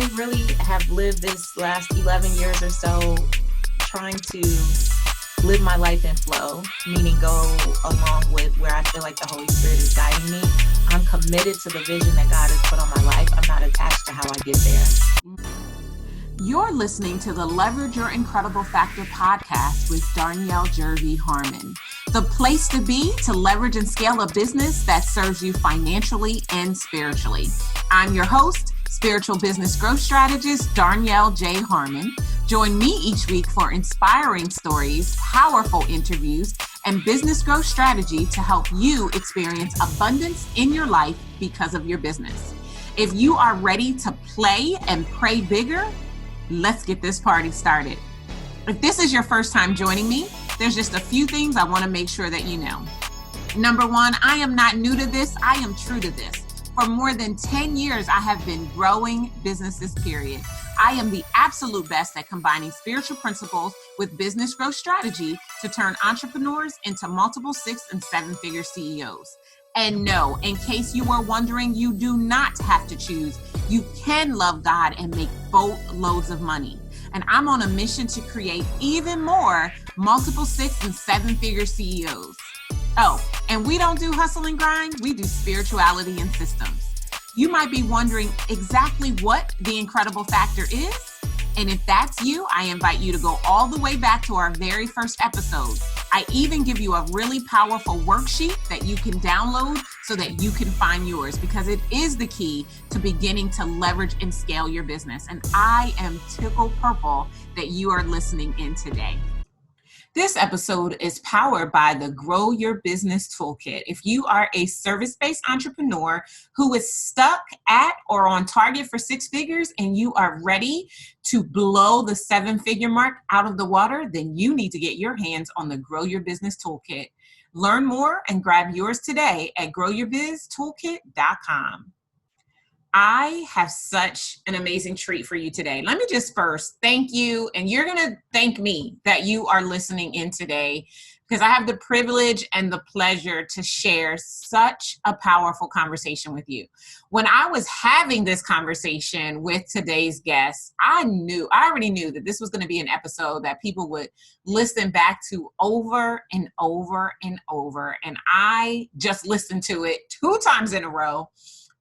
I really have lived this last 11 years or so trying to live my life in flow, meaning go along with where I feel like the Holy Spirit is guiding me. I'm committed to the vision that God has put on my life. I'm not attached to how I get there. You're listening to the Leverage Your Incredible Factor podcast with Darnyelle Jervey Harmon, the place to be to leverage and scale a business that serves you financially and spiritually. I'm your host, spiritual business growth strategist Darnyelle J. Harmon. Join me each week for inspiring stories, powerful interviews, and business growth strategy to help you experience abundance in your life because of your business. If you are ready to play and pray bigger, let's get this party started. If this is your first time joining me, there's just a few things I want to make sure that you know. Number one, I am not new to this. I am true to this. For more than 10 years, I have been growing businesses, period. I am the absolute best at combining spiritual principles with business growth strategy to turn entrepreneurs into multiple 6- and 7-figure CEOs. And no, in case you were wondering, you do not have to choose. You can love God and make boatloads of money. And I'm on a mission to create even more multiple 6- and 7-figure CEOs. Oh, and we don't do hustle and grind. We do spirituality and systems. You might be wondering exactly what the incredible factor is. And if that's you, I invite you to go all the way back to our very first episode. I even give you a really powerful worksheet that you can download so that you can find yours, because it is the key to beginning to leverage and scale your business. And I am tickled purple that you are listening in today. This episode is powered by the Grow Your Business Toolkit. If you are a service-based entrepreneur who is stuck at or on target for 6 figures and you are ready to blow the 7-figure mark out of the water, then you need to get your hands on the Grow Your Business Toolkit. Learn more and grab yours today at growyourbiztoolkit.com. I have such an amazing treat for you today. Let me just first thank you, and you're going to thank me that you are listening in today, because I have the privilege and the pleasure to share such a powerful conversation with you. When I was having this conversation with today's guest, I already knew that this was going to be an episode that people would listen back to over and over and over. And I just listened to it 2 times in a row.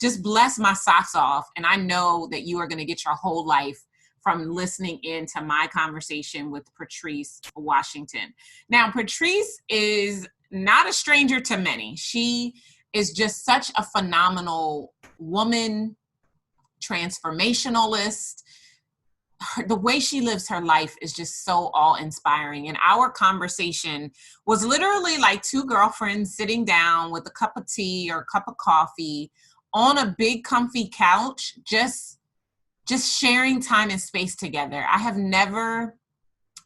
Just bless my socks off. And I know that you are going to get your whole life from listening into my conversation with Patrice Washington. Now, Patrice is not a stranger to many. She is just such a phenomenal woman, transformationalist. The way she lives her life is just so awe-inspiring. And our conversation was literally like 2 girlfriends sitting down with a cup of tea or a cup of coffee on a big comfy couch, just sharing time and space together. I have never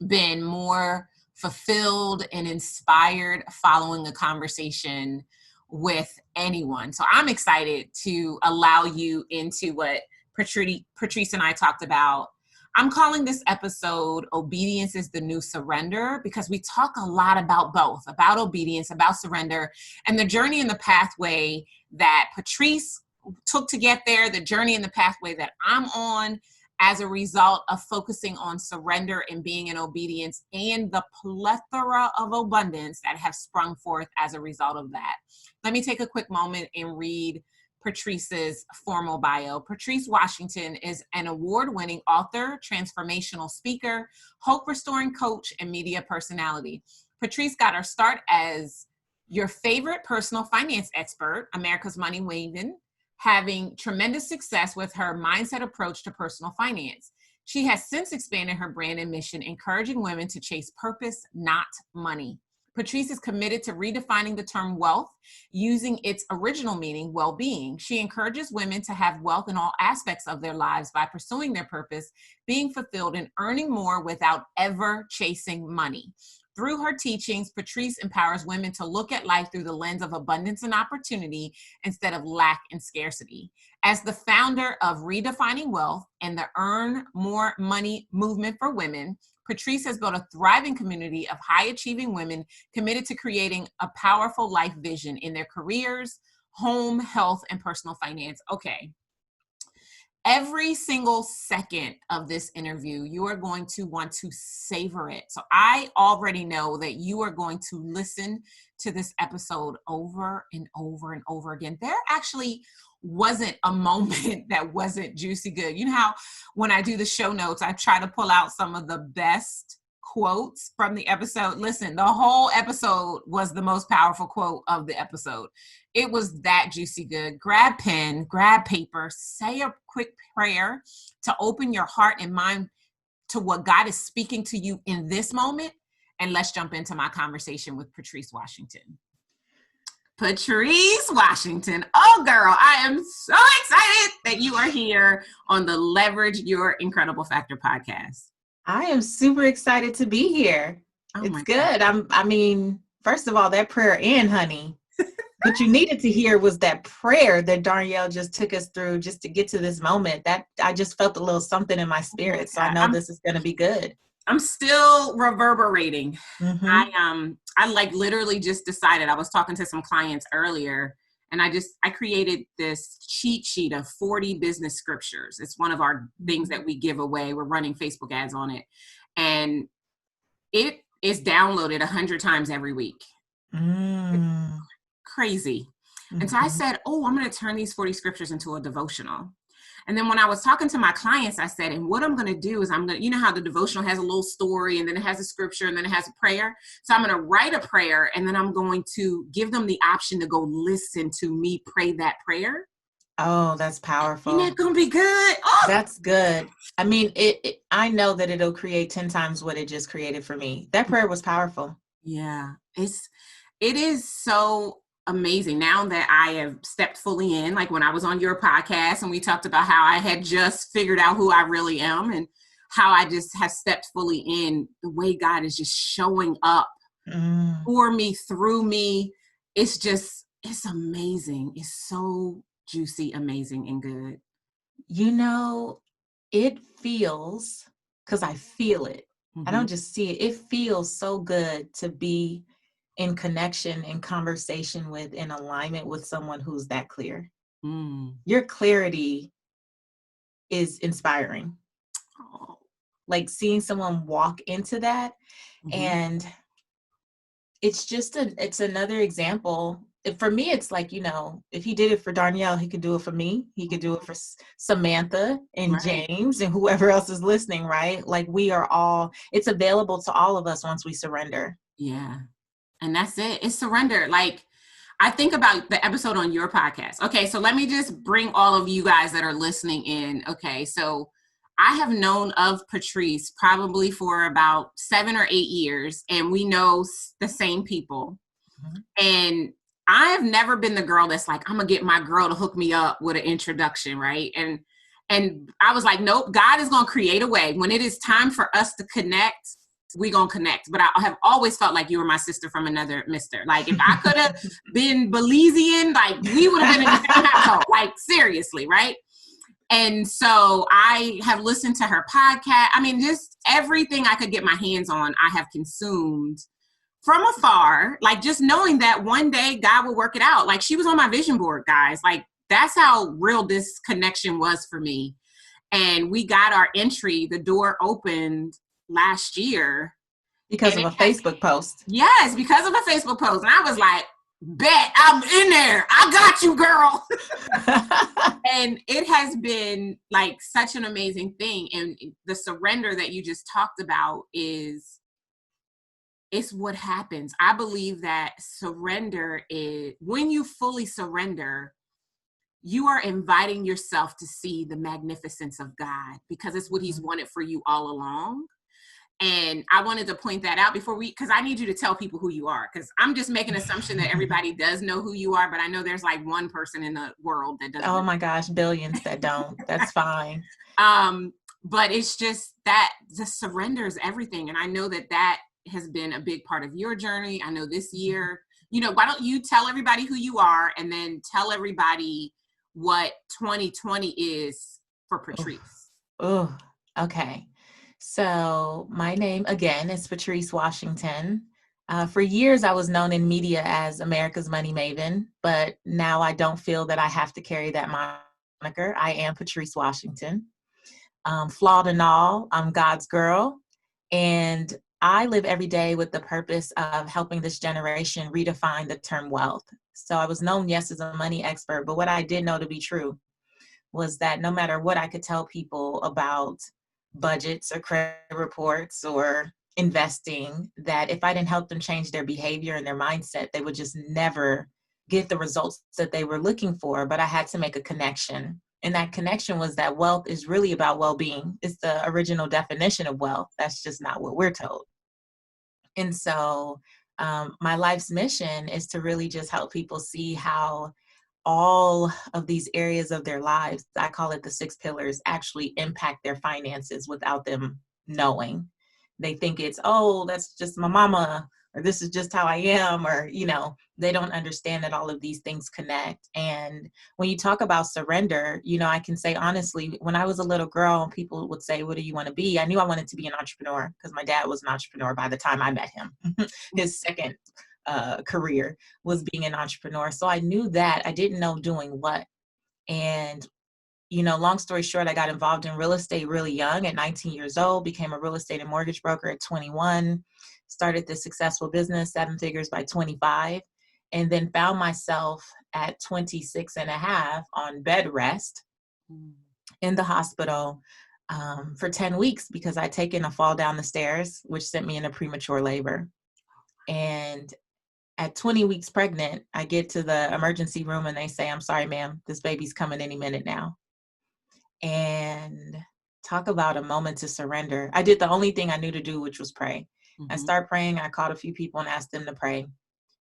been more fulfilled and inspired following a conversation with anyone. So I'm excited to allow you into what Patrice and I talked about. I'm calling this episode Obedience is the New Surrender, because we talk a lot about both, about obedience, about surrender, and the journey and the pathway that Patrice took to get there, the journey and the pathway that I'm on as a result of focusing on surrender and being in obedience, and the plethora of abundance that have sprung forth as a result of that. Let me take a quick moment and read Patrice's formal bio. Patrice Washington is an award-winning author, transformational speaker, hope-restoring coach, and media personality. Patrice got her start as your favorite personal finance expert, America's Money Maven, having tremendous success with her mindset approach to personal finance. She has since expanded her brand and mission, encouraging women to chase purpose, not money. Patrice is committed to redefining the term wealth using its original meaning, well-being. She encourages women to have wealth in all aspects of their lives by pursuing their purpose, being fulfilled, and earning more without ever chasing money. Through her teachings, Patrice empowers women to look at life through the lens of abundance and opportunity instead of lack and scarcity. As the founder of Redefining Wealth and the Earn More Money movement for women, Patrice has built a thriving community of high-achieving women committed to creating a powerful life vision in their careers, home, health, and personal finance. Okay. every single second of this interview, you are going to want to savor it. So I already know that you are going to listen to this episode over and over and over again. There actually wasn't a moment that wasn't juicy good. You know how when I do the show notes, I try to pull out some of the best quotes from the episode. Listen, the whole episode was the most powerful quote of the episode. It was that juicy good. Grab pen, grab paper, say a quick prayer to open your heart and mind to what God is speaking to you in this moment. And let's jump into my conversation with Patrice Washington. Patrice Washington. Oh, girl, I am so excited that you are here on the Leverage Your Incredible Factor podcast. I am super excited to be here. Oh, it's good. I mean, first of all, that prayer in, honey. What you needed to hear was that prayer that Darnyelle just took us through just to get to this moment. That I just felt a little something in my spirit. So I know this is going to be good. I'm still reverberating. Mm-hmm. I like literally just decided. I was talking to some clients earlier, and I created this cheat sheet of 40 business scriptures. It's one of our things that we give away. We're running Facebook ads on it, and it is downloaded 100 times every week. Crazy. Mm-hmm. And so I said, I'm going to turn these 40 scriptures into a devotional. And then when I was talking to my clients, I said, and what I'm going to do is you know how the devotional has a little story and then it has a scripture and then it has a prayer. So I'm going to write a prayer and then I'm going to give them the option to go listen to me pray that prayer. Oh, that's powerful. Isn't that going to be good? Oh! That's good. I mean, I know that it'll create 10 times what it just created for me. That prayer was powerful. Yeah, it is so amazing now that I have stepped fully in, like when I was on your podcast and we talked about how I had just figured out who I really am and how I just have stepped fully in, the way God is just showing up for me, through me. It's amazing. It's so juicy, amazing, and good. You know, it feels, because I feel it. I don't just see it. It feels so good to be in connection, in conversation with, in alignment with someone who's that clear. Your clarity is inspiring. Like seeing someone walk into that, and it's another example. For me, it's like, you know, if he did it for Darnyelle, he could do it for me. He could do it for Samantha and James and whoever else is listening, right? Like it's available to all of us once we surrender. Yeah. And that's it. It's surrender. Like, I think about the episode on your podcast. Okay, so let me just bring all of you guys that are listening in. Okay, so I have known of Patrice probably for about 7 or 8 years, and we know the same people. And I have never been the girl that's like, I'm going to get my girl to hook me up with an introduction, right? And I was like, nope, God is going to create a way. When it is time for us to connect, we gonna connect. But I have always felt like you were my sister from another mister. Like if I could have been Belizean, like we would have been in the same household. Like seriously, right? And so I have listened to her podcast. I mean, just everything I could get my hands on, I have consumed from afar. Like just knowing that one day God will work it out. Like she was on my vision board, guys. Like that's how real this connection was for me. And we got our entry. The door opened last year because of a Facebook post. Yes, because of a Facebook post. And I was like, bet, I'm in there. I got you, girl. And it has been like such an amazing thing. And the surrender that you just talked about it's what happens. I believe that surrender is when you fully surrender, you are inviting yourself to see the magnificence of God, because it's what he's wanted for you all along. And I wanted to point that out because I need you to tell people who you are, because I'm just making an assumption that everybody does know who you are, but I know there's like one person in the world that doesn't. Oh my gosh, billions that don't. That's fine. But it's just that the surrender is everything. And I know that has been a big part of your journey. I know this year, you know, why don't you tell everybody who you are and then tell everybody what 2020 is for Patrice. Oh, okay. So my name, again, is Patrice Washington. For years, I was known in media as America's Money Maven, but now I don't feel that I have to carry that moniker. I am Patrice Washington. Flawed and all, I'm God's girl. And I live every day with the purpose of helping this generation redefine the term wealth. So I was known, yes, as a money expert, but what I did know to be true was that no matter what I could tell people about budgets or credit reports or investing, that if I didn't help them change their behavior and their mindset, they would just never get the results that they were looking for. But I had to make a connection. And that connection was that wealth is really about well-being. It's the original definition of wealth. That's just not what we're told. And so my life's mission is to really just help people see how all of these areas of their lives, I call it the 6 pillars, actually impact their finances without them knowing. They think it's, oh, that's just my mama, or this is just how I am, or, they don't understand that all of these things connect. And when you talk about surrender, I can say honestly, when I was a little girl, people would say, what do you want to be? I knew I wanted to be an entrepreneur because my dad was an entrepreneur by the time I met him. His second career was being an entrepreneur. So I knew that. I didn't know doing what. And, long story short, I got involved in real estate really young at 19 years old, became a real estate and mortgage broker at 21, started this successful business, 7 figures by 25, and then found myself at 26 and a half on bed rest in the hospital for 10 weeks because I'd taken a fall down the stairs, which sent me into premature labor. And at 20 weeks pregnant, I get to the emergency room and they say, I'm sorry, ma'am, this baby's coming any minute now. And talk about a moment to surrender. I did the only thing I knew to do, which was pray. I started praying. I called a few people and asked them to pray.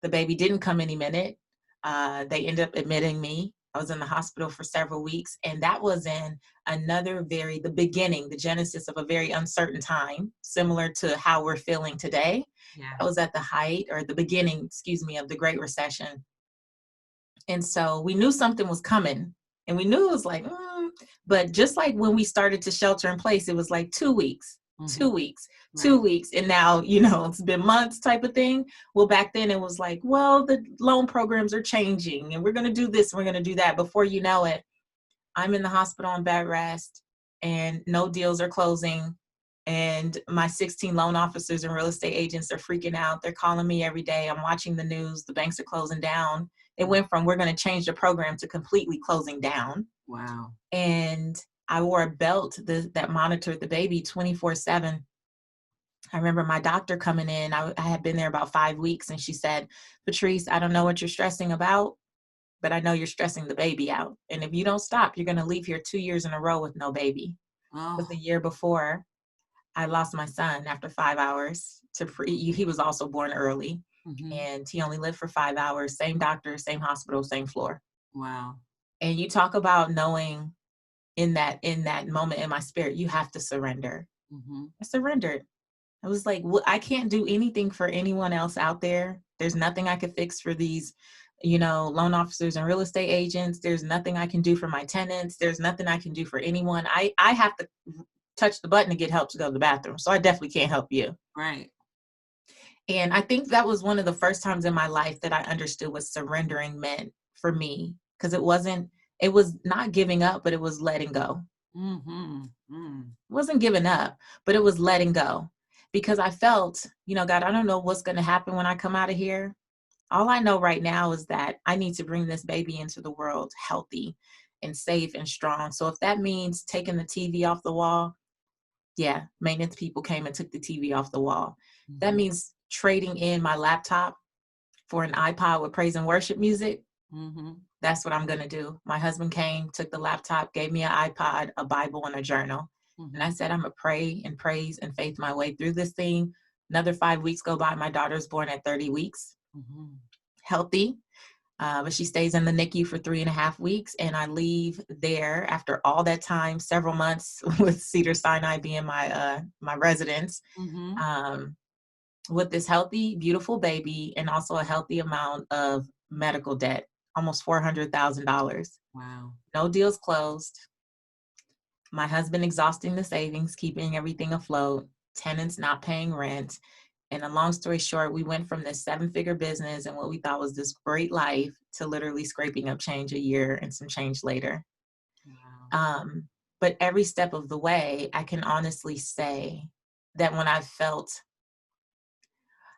The baby didn't come any minute. They ended up admitting me. I was in the hospital for several weeks. And that was in the beginning, the genesis of a very uncertain time, similar to how we're feeling today. Yeah. That was at the height or the beginning, of the Great Recession. And so we knew something was coming and we knew it was like, but just like when we started to shelter in place, it was like 2 weeks. 2 weeks, right. 2 weeks. And now, it's been months type of thing. Well, back then it was like, well, the loan programs are changing and we're going to do this, and we're going to do that. Before you know it, I'm in the hospital on bed rest and no deals are closing. And my 16 loan officers and real estate agents are freaking out. They're calling me every day. I'm watching the news. The banks are closing down. It went from we're going to change the program to completely closing down. Wow. And I wore a belt that monitored the baby 24/7. I remember my doctor coming in. I had been there about 5 weeks, and she said, Patrice, I don't know what you're stressing about, but I know you're stressing the baby out. And if you don't stop, you're going to leave here 2 years in a row with no baby. Oh. Because the year before, I lost my son after 5 hours. He was also born early, and he only lived for 5 hours. Same doctor, same hospital, same floor. Wow. And you talk about knowing in that moment in my spirit, you have to surrender. I surrendered. I was like, well, I can't do anything for anyone else out there. There's nothing I could fix for these, loan officers and real estate agents. There's nothing I can do for my tenants. There's nothing I can do for anyone. I have to touch the button to get help to go to the bathroom. So I definitely can't help you. Right. And I think that was one of the first times in my life that I understood what surrendering meant for me. Because it was not giving up, but it was letting go. It wasn't giving up, but it was letting go. Because I felt, God, I don't know what's going to happen when I come out of here. All I know right now is that I need to bring this baby into the world healthy and safe and strong. So if that means taking the TV off the wall, yeah, maintenance people came and took the TV off the wall. That means trading in my laptop for an iPod with praise and worship music. That's what I'm going to do. My husband came, took the laptop, gave me an iPod, a Bible, and a journal. And I said, I'm going to pray and praise and faith my way through this thing. Another 5 weeks go by. My daughter's born at 30 weeks, healthy. But she stays in the NICU for 3.5 weeks. And I leave there after all that time, several months with Cedars-Sinai being my residence, with this healthy, beautiful baby and also a healthy amount of medical debt, almost $400,000. Wow. No deals closed. My husband exhausting the savings, keeping everything afloat, tenants not paying rent. And a long story short, we went from this 7-figure business and what we thought was this great life to literally scraping up change a year and some change later. But every step of the way, I can honestly say that when I felt,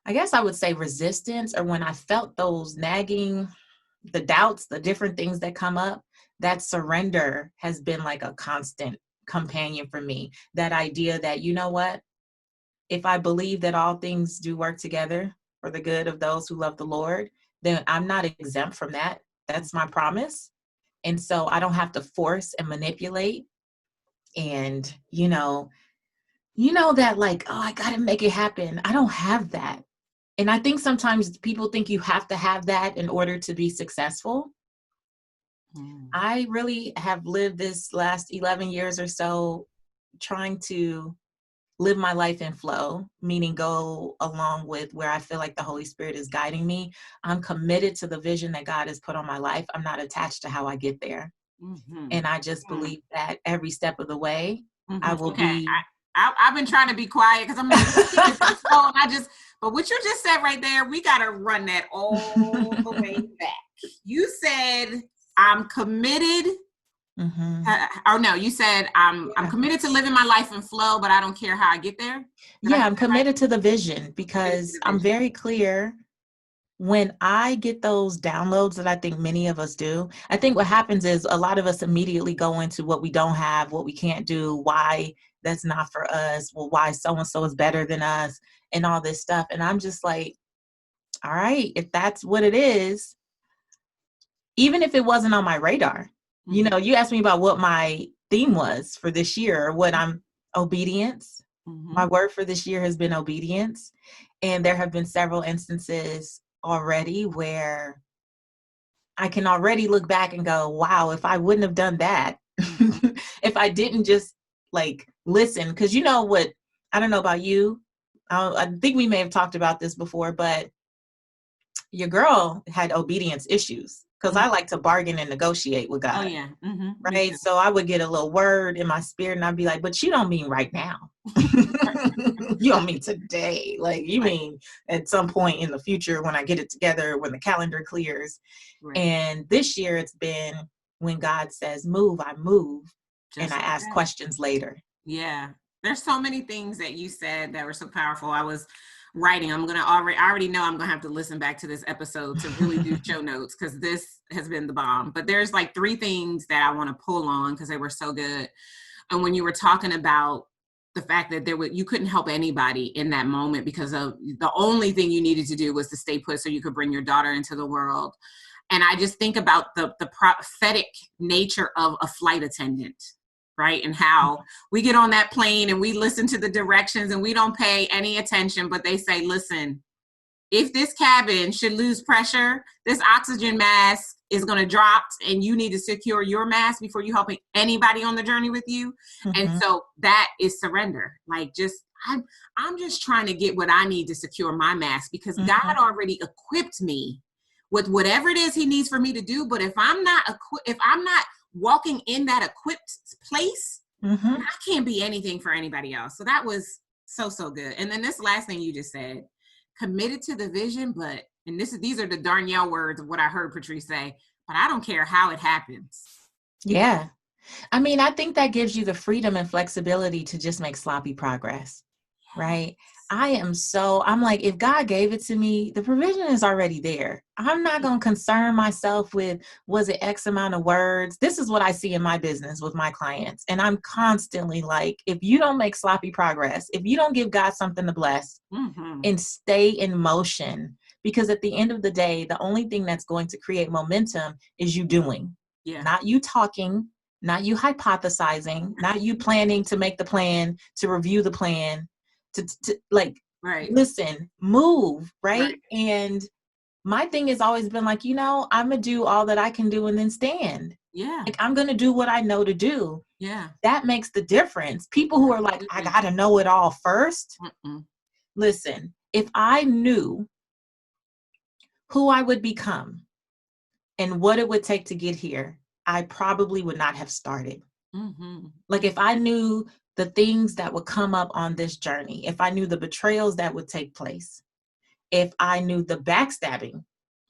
I guess I would say resistance, or when I felt those nagging, the doubts, the different things that come up, that surrender has been like a constant companion for me. That idea that, you know what, if I believe that all things do work together for the good of those who love the Lord, then I'm not exempt from that. That's my promise. And so I don't have to force and manipulate. And, that like, oh, I got to make it happen. I don't have that. And I think sometimes people think you have to have that in order to be successful. I really have lived this last 11 years or so trying to live my life in flow, meaning go along with where I feel like the Holy Spirit is guiding me. I'm committed to the vision that God has put on my life. I'm not attached to how I get there. And I just believe that every step of the way, I will be. I've been trying to be quiet because I'm like, slow, and but what you just said right there, we got to run that all the way back. You said, I'm committed. You said I'm committed to living my life in flow, but I don't care how I get there. I'm committed to the vision because I'm very clear. When I get those downloads that I think many of us do, I think what happens is a lot of us immediately go into what we don't have, what we can't do, why that's not for us, well, why so-and-so is better than us, and all this stuff. And I'm just like, all right, if that's what it is, even if it wasn't on my radar, you asked me about what my theme was for this year, what obedience. My word for this year has been obedience. And there have been several instances already where I can already look back and go, wow, if I wouldn't have done that, if I didn't just like listen, because you know what, I don't know about you. I think we may have talked about this before, but your girl had obedience issues because I like to bargain and negotiate with God. Oh, yeah. Right. So I would get a little word in my spirit and I'd be like, but you don't mean right now. You don't mean today. Like you mean at some point in the future when I get it together, when the calendar clears. Right. And this year it's been when God says, move, I move. And I ask questions later. Yeah. There's so many things that you said that were so powerful. I was writing. I already know I'm going to have to listen back to this episode to really do show notes because this has been the bomb. But there's like 3 things that I want to pull on because they were so good. And when you were talking about the fact that you couldn't help anybody in that moment because of the only thing you needed to do was to stay put so you could bring your daughter into the world. And I just think about the prophetic nature of a flight attendant. Right. And how we get on that plane and we listen to the directions and we don't pay any attention, but they say, listen, if this cabin should lose pressure, this oxygen mask is going to drop and you need to secure your mask before you helping anybody on the journey with you. And so that is surrender. Like I'm just trying to get what I need to secure my mask because God already equipped me with whatever it is he needs for me to do. But if I'm not walking in that equipped place, I can't be anything for anybody else. So that was so good. And then this last thing you just said, committed to the vision, these are the Darnyelle words of what I heard Patrice say, but I don't care how it happens. Yeah. I mean, I think that gives you the freedom and flexibility to just make sloppy progress, right? I'm like, if God gave it to me, the provision is already there. I'm not going to concern myself with, was it X amount of words? This is what I see in my business with my clients. And I'm constantly like, if you don't make sloppy progress, if you don't give God something to bless and stay in motion, because at the end of the day, the only thing that's going to create momentum is you doing, not you talking, not you hypothesizing, not you planning to make the plan, to review the plan. To listen, move, right? And my thing has always been like, I'm going to do all that I can do and then stand. Yeah. Like, I'm going to do what I know to do. Yeah. That makes the difference. People who are like, I got to know it all first. Listen, if I knew who I would become and what it would take to get here, I probably would not have started. Like if I knew the things that would come up on this journey, if I knew the betrayals that would take place, if I knew the backstabbing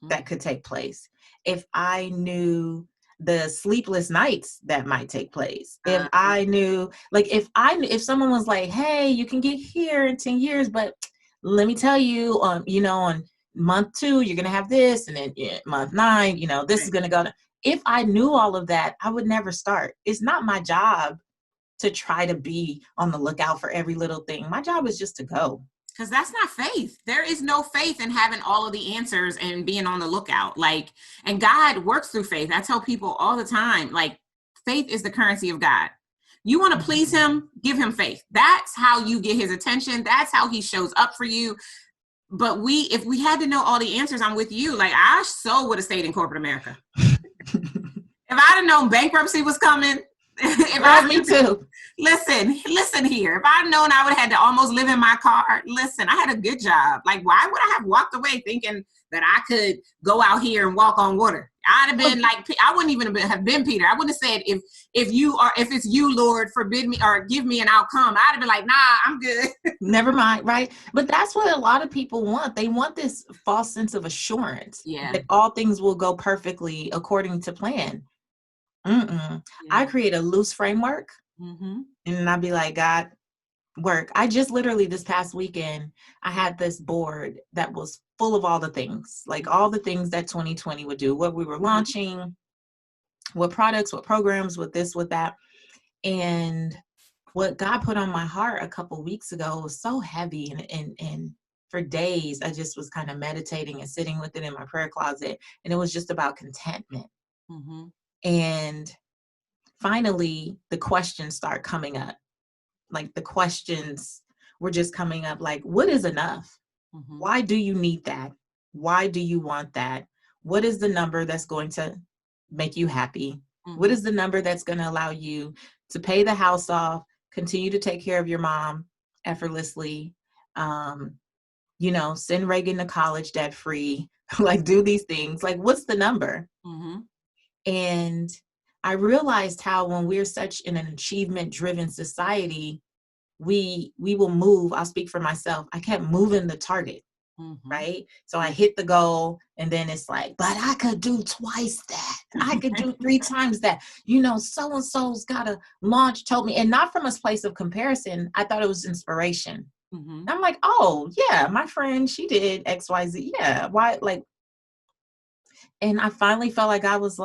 that could take place, if I knew the sleepless nights that might take place. If I knew, like, if someone was like, hey, you can get here in 10 years, but let me tell you, on month 2, you're going to have this. And then month 9, this is going to go. If I knew all of that, I would never start. It's not my job to try to be on the lookout for every little thing. My job is just to go. Because that's not faith. There is no faith in having all of the answers and being on the lookout. And God works through faith. I tell people all the time, faith is the currency of God. You want to please him, give him faith. That's how you get his attention. That's how he shows up for you. But if we had to know all the answers, I'm with you. I so would have stayed in corporate America. If I'd have known bankruptcy was coming, me too. Listen here. If I'd known I would have had to almost live in my car, listen, I had a good job. Why would I have walked away thinking that I could go out here and walk on water? I'd have been I wouldn't even have been Peter. I wouldn't have said, if it's you, Lord, forbid me or give me an outcome. I'd have been like, nah, I'm good. Never mind. Right. But that's what a lot of people want. They want this false sense of assurance that all things will go perfectly according to plan. Yeah. I create a loose framework and I'd be like, God, work. I just literally this past weekend, I had this board that was full of all the things, all the things that 2020 would do, what we were launching, what products, what programs, what this, what that. And what God put on my heart a couple weeks ago was so heavy. And for days, I just was kind of meditating and sitting with it in my prayer closet. And it was just about contentment. And finally, the questions start coming up. The questions were just coming up, what is enough? Why do you need that? Why do you want that? What is the number that's going to make you happy? What is the number that's going to allow you to pay the house off, continue to take care of your mom effortlessly, send Reagan to college debt free, do these things? What's the number? And I realized how when we're such in an achievement-driven society, we will move. I'll speak for myself. I kept moving the target, right? So I hit the goal, and then it's but I could do twice that. I could do 3 times that. So-and-so's got a launch, told me, and not from a place of comparison. I thought it was inspiration. I'm like, oh, yeah, my friend, she did X, Y, Z. Yeah, why? And I finally felt like I was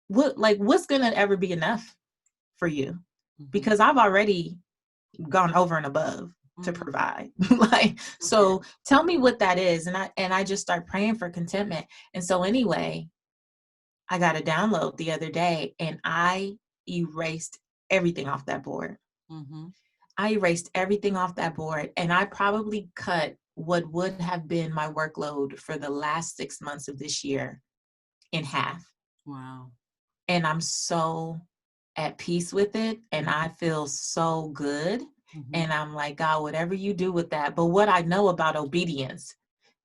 what's gonna ever be enough for you? Because I've already gone over and above to provide. So tell me what that is. And I just start praying for contentment. And so anyway, I got a download the other day and I erased everything off that board. I erased everything off that board, and I probably cut what would have been my workload for the last 6 months of this year in half. Wow. And I'm so at peace with it. And I feel so good. And I'm like, God, whatever you do with that. But what I know about obedience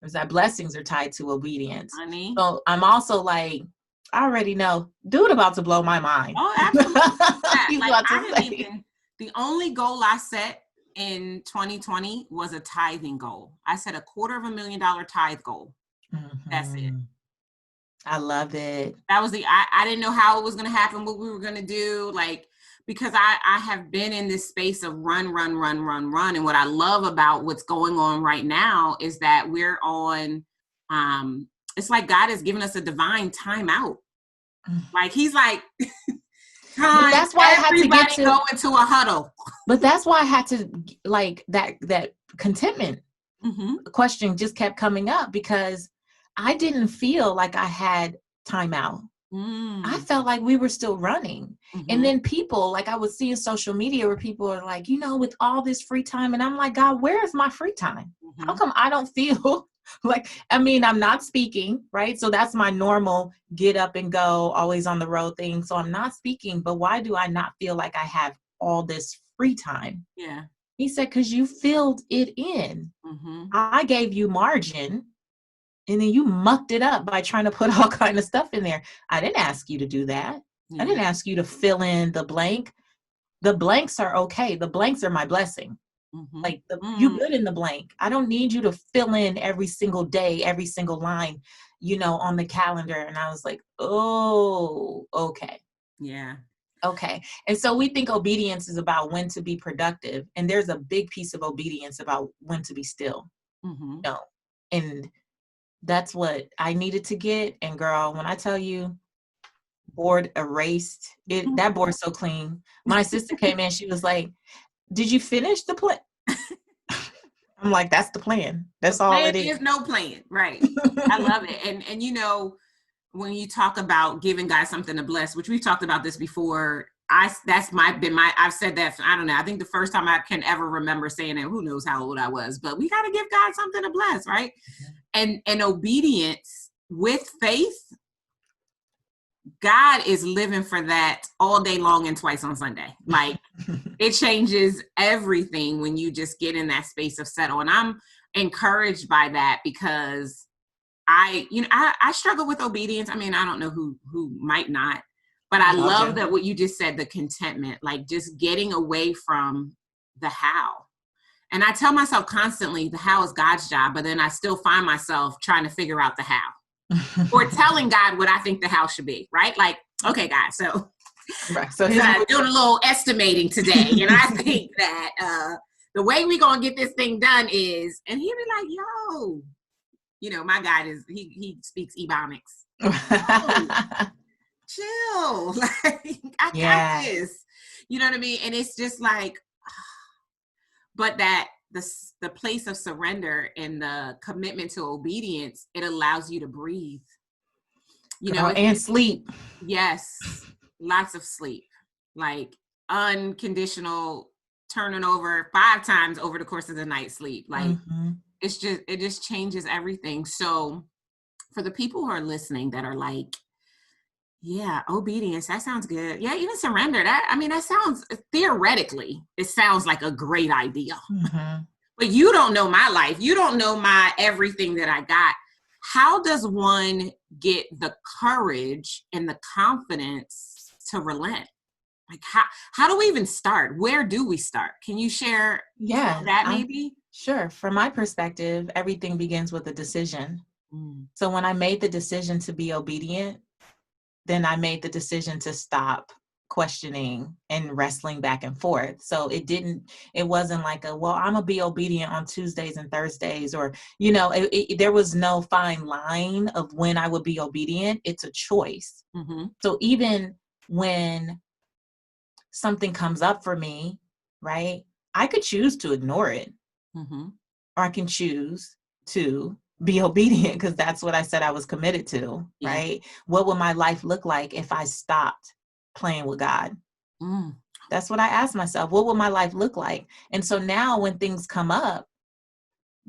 is that blessings are tied to obedience. Honey. So I'm also I already know, dude about to blow my mind. Oh, absolutely. The only goal I set in 2020 was a tithing goal. I set a $250,000 tithe goal. That's it. I love it. That was I didn't know how it was going to happen, what we were going to do, because I have been in this space of run. And what I love about what's going on right now is that we're on, it's like God has given us a divine timeout. He's time, that's why I had to get to go into a huddle. But that's why I had to that contentment question just kept coming up, because I didn't feel like I had time out. I felt like we were still running. And then people, I would see in social media where people are with all this free time. And I'm like, God, where is my free time? How come I don't feel I'm not speaking, right? So that's my normal get up and go, always on the road thing. So I'm not speaking, but why do I not feel like I have all this free time? Yeah. He said, because you filled it in. I gave you margin. And then you mucked it up by trying to put all kind of stuff in there. I didn't ask you to do that. I didn't ask you to fill in the blank. The blanks are okay. The blanks are my blessing. Mm-hmm. Like you good in the blank. I don't need you to fill in every single day, every single line, on the calendar. And I was like, oh, okay. Yeah. Okay. And so we think obedience is about when to be productive. And there's a big piece of obedience about when to be still. Mm-hmm. No. And that's what I needed to get. And girl, when I tell you, board erased, that board's so clean. My sister came in, she was like, did you finish the play? I'm like, that's the plan. That's all it is. Is no plan. Right. I love it. And when you talk about giving God something to bless, which we've talked about this before, I've said that, I don't know, I think the first time I can ever remember saying it, who knows how old I was, but we got to give God something to bless, right? And obedience with faith, God is living for that all day long and twice on Sunday. Like it changes everything when you just get in that space of settle. And I'm encouraged by that because I struggle with obedience. I mean, I don't know who might not, but I love that what you just said, the contentment, like just getting away from the how. And I tell myself constantly the how is God's job, but then I still find myself trying to figure out the how or telling God what I think the how should be, right? Like, okay, God, so doing a little estimating today. And I think that the way we're going to get this thing done is, and he'd be like, yo, my God he speaks Ebonics. Chill. Like, I got this. You know what I mean? And it's just like, but that the place of surrender and the commitment to obedience, it allows you to breathe. And sleep. Yes. Lots of sleep. Like unconditional turning over 5 times over the course of the night sleep. Like it just changes everything. So for the people who are listening that are like, yeah, obedience, that sounds good. Yeah, even surrender. That sounds, theoretically, it sounds like a great idea. Mm-hmm. But you don't know my life. You don't know my everything that I got. How does one get the courage and the confidence to relent? Like how do we even start? Where do we start? Can you share that maybe? Sure. From my perspective, everything begins with a decision. So when I made the decision to be obedient, then I made the decision to stop questioning and wrestling back and forth. So it wasn't like I'm gonna be obedient on Tuesdays and Thursdays, or, there was no fine line of when I would be obedient. It's a choice. Mm-hmm. So even when something comes up for me, right, I could choose to ignore it, or I can choose to be obedient because that's what I said I was committed to, right? What would my life look like if I stopped playing with God? That's what I asked myself. What would my life look like? And so now when things come up,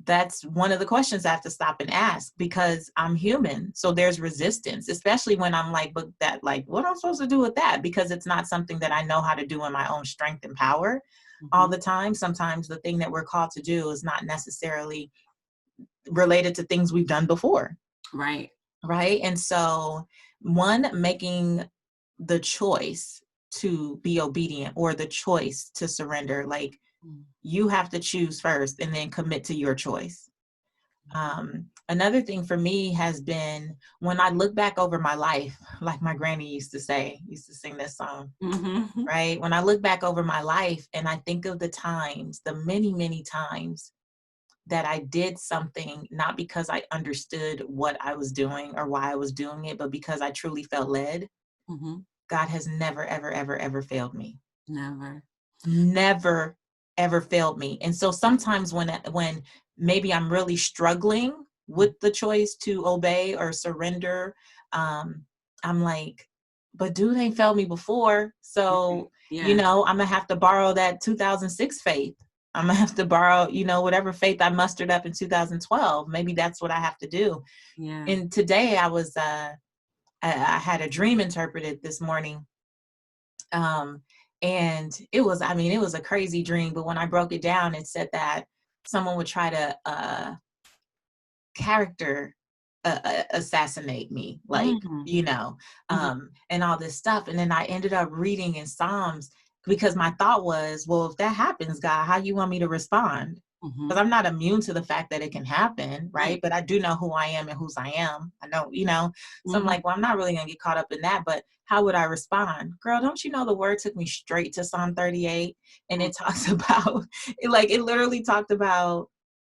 that's one of the questions I have to stop and ask, because I'm human. So there's resistance, especially when I'm like, but that, like, what am I supposed to do with that? Because it's not something that I know how to do in my own strength and power all the time. Sometimes the thing that we're called to do is not necessarily related to things we've done before. Right. Right. And so making the choice to be obedient or the choice to surrender, like you have to choose first and then commit to your choice. Another thing for me has been when I look back over my life, like my granny used to sing this song, right? When I look back over my life and I think of the many, many times that I did something, not because I understood what I was doing or why I was doing it, but because I truly felt led. God has never, ever, ever, ever failed me. Never, ever failed me. And so sometimes when maybe I'm really struggling with the choice to obey or surrender, I'm like, but dude ain't failed me before. So, I'm gonna have to borrow that 2006 faith. I'm gonna have to borrow, whatever faith I mustered up in 2012. Maybe that's what I have to do. Yeah. And today I was, I had a dream interpreted this morning. And it was a crazy dream, but when I broke it down, it said that someone would try to, character assassinate me, like, and all this stuff. And then I ended up reading in Psalms, because my thought was, well, if that happens, God, how you want me to respond? Because I'm not immune to the fact that it can happen, right? But I do know who I am and whose I am. I know, so I'm like, well, I'm not really going to get caught up in that, but how would I respond? Girl, don't you know the word took me straight to Psalm 38, and it talks about, it literally talked about,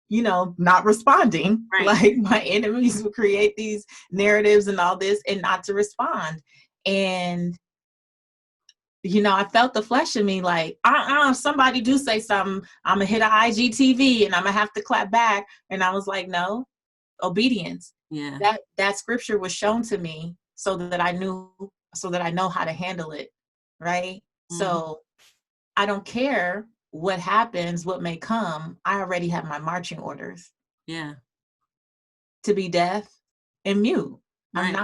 not responding. Right. Like my enemies will create these narratives and all this and not to respond. And I felt the flesh in me like, if somebody do say something, I'm going to hit a IGTV and I'm going to have to clap back. And I was like, no, obedience. Yeah. That scripture was shown to me so that I know how to handle it. Right. So I don't care what happens, what may come. I already have my marching orders. Yeah. To be deaf and mute. Right.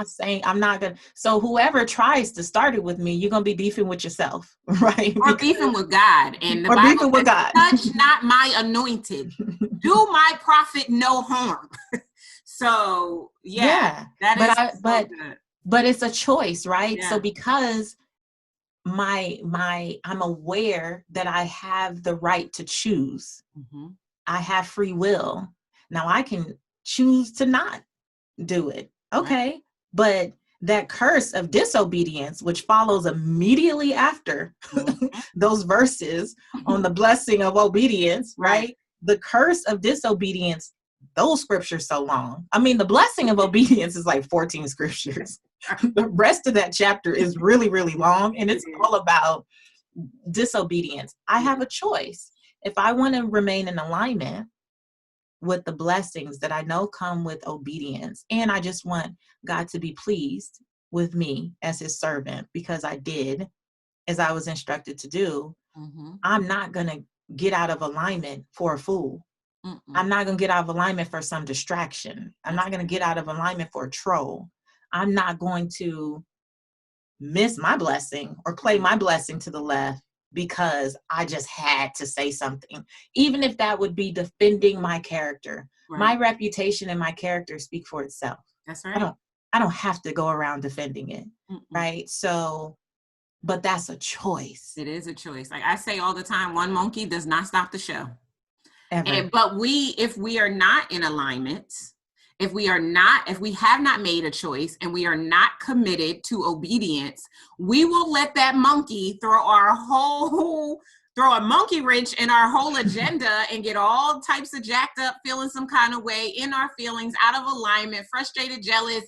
I'm not going to. So whoever tries to start it with me, you're going to be beefing with yourself, right? Or beefing with God. And the or Bible beefing with God. Touch not my anointed. Do my prophet no harm. So, yeah. But it's a choice, right? Yeah. So because I'm aware that I have the right to choose. I have free will. Now I can choose to not do it. Okay. Right. But that curse of disobedience, which follows immediately after those verses on the blessing of obedience, right? The curse of disobedience, those scriptures so long. I mean, the blessing of obedience is like 14 scriptures. The rest of that chapter is really, really long, and it's all about disobedience. I have a choice. If I want to remain in alignment with the blessings that I know come with obedience, and I just want God to be pleased with me as his servant because I did as I was instructed to do, I'm not going to get out of alignment for a fool. I'm not going to get out of alignment for some distraction. I'm not going to get out of alignment for a troll. I'm not going to miss my blessing or play my blessing to the left because I just had to say something, even if that would be defending my character. My reputation and my character speak for itself. That's right. I don't have to go around defending it. Right. So, but that's a choice. It is a choice. Like I say all the time, one monkey does not stop the show. Ever. But if we are not in alignment, if we have not made a choice and we are not committed to obedience, we will let that monkey throw a monkey wrench in our whole agenda and get all types of jacked up, feeling some kind of way, in our feelings, out of alignment, frustrated, jealous,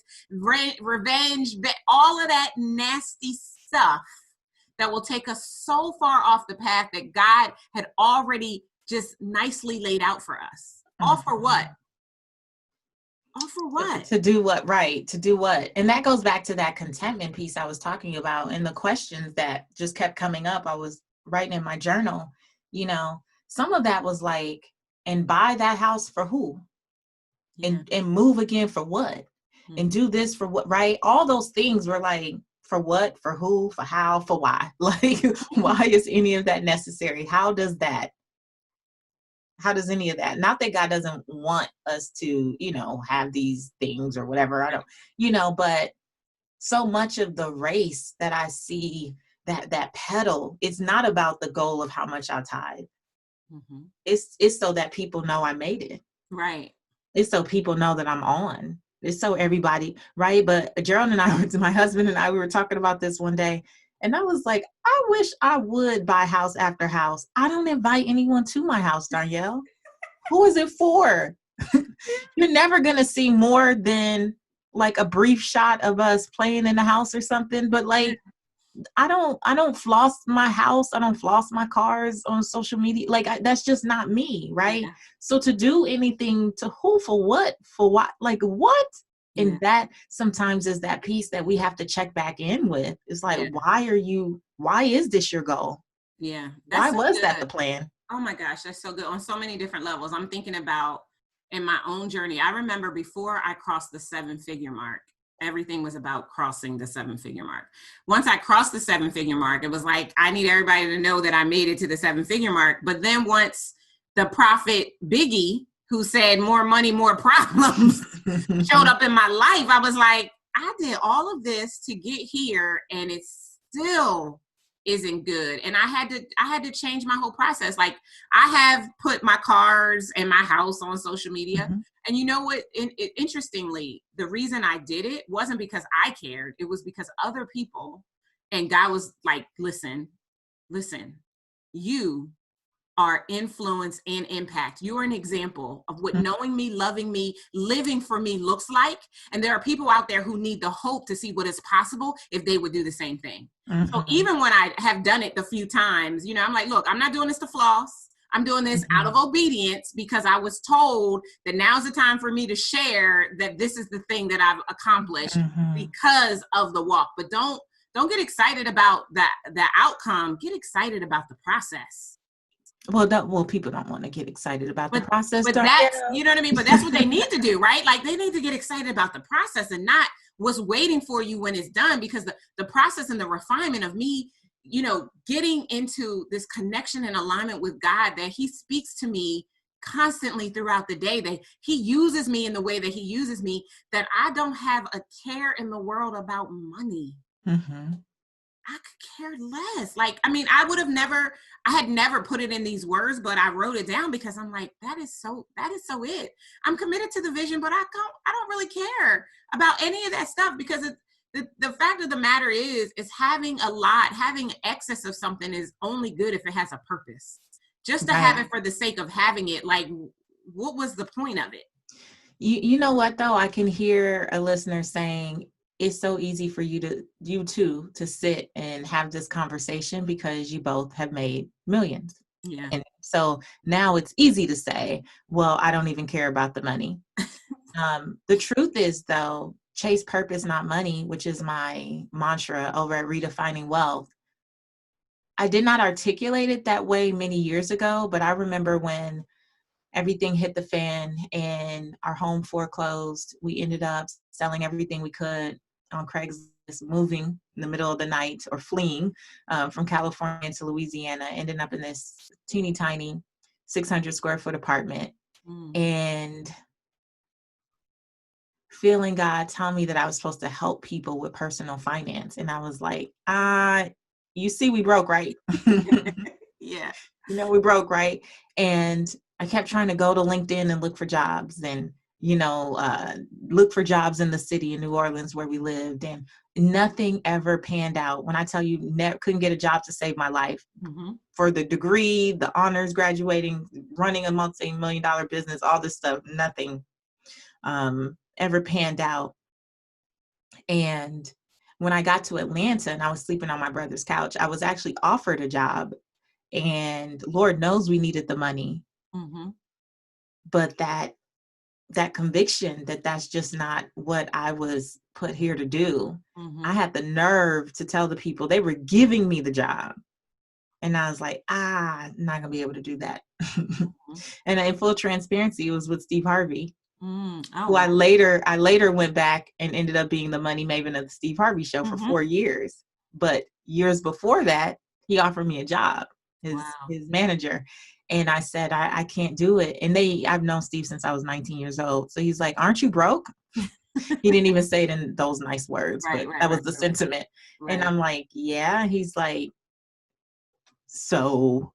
revenge, all of that nasty stuff that will take us so far off the path that God had already just nicely laid out for us. All for what? All for what? To do what? Right. To do what? And that goes back to that contentment piece I was talking about and the questions that just kept coming up. I was writing in my journal, some of that was like, and buy that house for who? And move again for what? And do this for what? Right. All those things were like, for what? For who? For how? For why? Like, why is any of that necessary? How does any of that? Not that God doesn't want us to, have these things or whatever. I don't, but so much of the race that I see that pedal, it's not about the goal of how much I tithe. It's so that people know I made it. Right. It's so people know that I'm on. It's so everybody, right? But Gerald and I, my husband and I, we were talking about this one day. And I was like, I wish I would buy house after house. I don't invite anyone to my house, Darnyelle. Who is it for? You're never going to see more than like a brief shot of us playing in the house or something. But like, I don't floss my house. I don't floss my cars on social media. Like that's just not me. Right. Yeah. So to do anything to who, for what, like what? And that sometimes is that piece that we have to check back in with. It's like, why is this your goal? Yeah. Why was that the plan? Oh my gosh, that's so good on so many different levels. I'm thinking about in my own journey. I remember before I crossed the 7-figure mark, everything was about crossing the 7-figure mark. Once I crossed the 7-figure mark, it was like, I need everybody to know that I made it to the 7-figure mark. But then once the prophet Biggie, who said more money, more problems, showed up in my life, I was like, I did all of this to get here and it's still isn't good. And I had to change my whole process. Like, I have put my cars and my house on social media. Mm-hmm. And you know what? Interestingly, the reason I did it wasn't because I cared. It was because other people, and God was like, listen, you are influence and impact. You're an example of what knowing me, loving me, living for me looks like. And there are people out there who need the hope to see what is possible if they would do the same thing. Mm-hmm. So even when I have done it a few times, I'm like, look, I'm not doing this to floss. I'm doing this out of obedience because I was told that now's the time for me to share that this is the thing that I've accomplished because of the walk. But don't get excited about the outcome. Get excited about the process. Well, people don't want to get excited about the process. But that's, you know what I mean? But that's what they need to do, right? Like, they need to get excited about the process and not what's waiting for you when it's done, because the process and the refinement of me, getting into this connection and alignment with God, that he speaks to me constantly throughout the day, that he uses me in the way that he uses me, that I don't have a care in the world about money. Mm-hmm. I could care less. Like, I mean, I had never put it in these words, but I wrote it down because I'm like, that is so it. I'm committed to the vision, but I don't really care about any of that stuff, because the fact of the matter is having excess of something is only good if it has a purpose. Just to have it for the sake of having it, like, what was the point of it? You know what, though? I can hear a listener saying, it's so easy for you two to sit and have this conversation because you both have made millions. Yeah. And so now it's easy to say, well, I don't even care about the money. The truth is, though, chase purpose, not money, which is my mantra over at Redefining Wealth. I did not articulate it that way many years ago, but I remember when everything hit the fan and our home foreclosed, we ended up selling everything we could on Craigslist, moving in the middle of the night, or fleeing from California to Louisiana, ending up in this teeny tiny 600 square foot apartment, and feeling God tell me that I was supposed to help people with personal finance. And I was like, you see, we broke, right? Yeah. We broke, right? And I kept trying to go to LinkedIn and look for jobs, and look for jobs in the city in New Orleans where we lived, and nothing ever panned out. When I tell you, couldn't get a job to save my life. For the degree, the honors, graduating, running a multi-million-dollar business, all this stuff, nothing ever panned out. And when I got to Atlanta and I was sleeping on my brother's couch, I was actually offered a job, and Lord knows we needed the money. But that conviction that that's just not what I was put here to do. I had the nerve to tell the people, they were giving me the job, and I was like, I'm not gonna be able to do that. And in full transparency, it was with Steve Harvey, who I later went back and ended up being the money maven of the Steve Harvey show for 4 years. But years before that, he offered me a job, his manager. And I said, I can't do it. And I've known Steve since I was 19 years old. So he's like, aren't you broke? He didn't even say it in those nice words, but that was the sentiment. And I'm like, yeah. He's like, so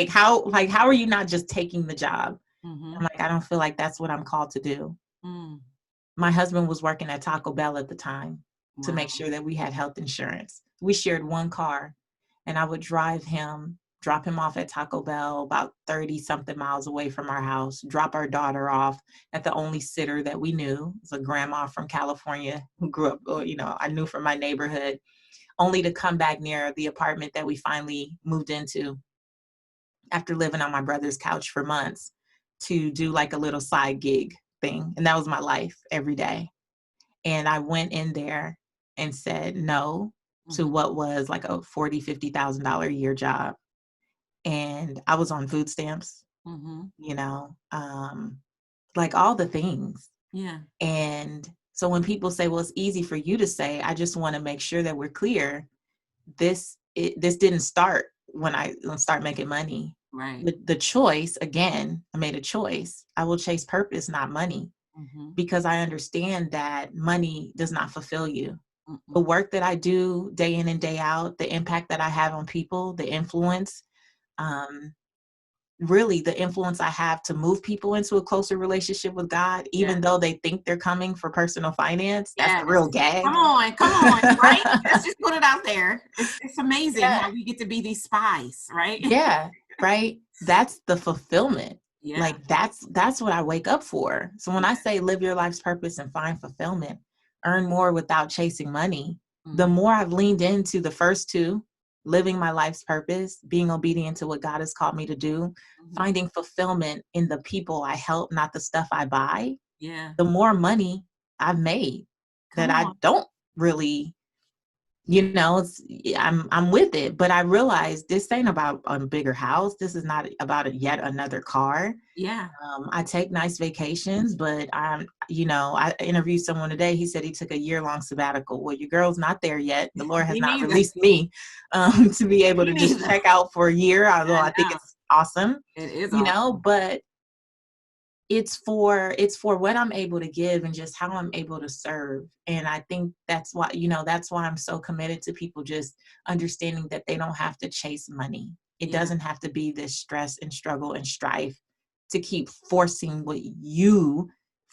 how are you not just taking the job? I'm like, I don't feel like that's what I'm called to do. My husband was working at Taco Bell at the time to make sure that we had health insurance. We shared one car, and I would drop him off at Taco Bell about 30 something miles away from our house, drop our daughter off at the only sitter that we knew. It was a grandma from California who grew up, I knew from my neighborhood, only to come back near the apartment that we finally moved into after living on my brother's couch for months, to do like a little side gig thing. And that was my life every day. And I went in there and said no to what was like a $40,000, $50,000 a year job. And I was on food stamps, like all the things. Yeah. And so when people say, well, it's easy for you to say, I just want to make sure that we're clear. This didn't start when I start making money. Right. The choice, again, I made a choice. I will chase purpose, not money, because I understand that money does not fulfill you. the work that I do day in and day out, the impact that I have on people, the influence, really the influence I have to move people into a closer relationship with God, even though they think they're coming for personal finance. That's the real gag. Come on, right? Let's just put it out there. It's amazing how we get to be these spies, right? Yeah, right. That's the fulfillment. Yeah. Like that's what I wake up for. So when I say live your life's purpose and find fulfillment, earn more without chasing money, the more I've leaned into the first two, living my life's purpose, being obedient to what God has called me to do, finding fulfillment in the people I help, not the stuff I buy. Yeah. The more money I've made that I don't really, I'm with it, but I realized this ain't about a bigger house. This is not about yet another car. Yeah. I take nice vacations, but I interviewed someone today. He said he took a year-long sabbatical. Well, your girl's not there yet. The Lord has not released me to be able to just check out for a year, although I think it's awesome. It is awesome. But it's for what I'm able to give and just how I'm able to serve. And I think that's why I'm so committed to people just understanding that they don't have to chase money. It doesn't have to be this stress and struggle and strife to keep forcing what you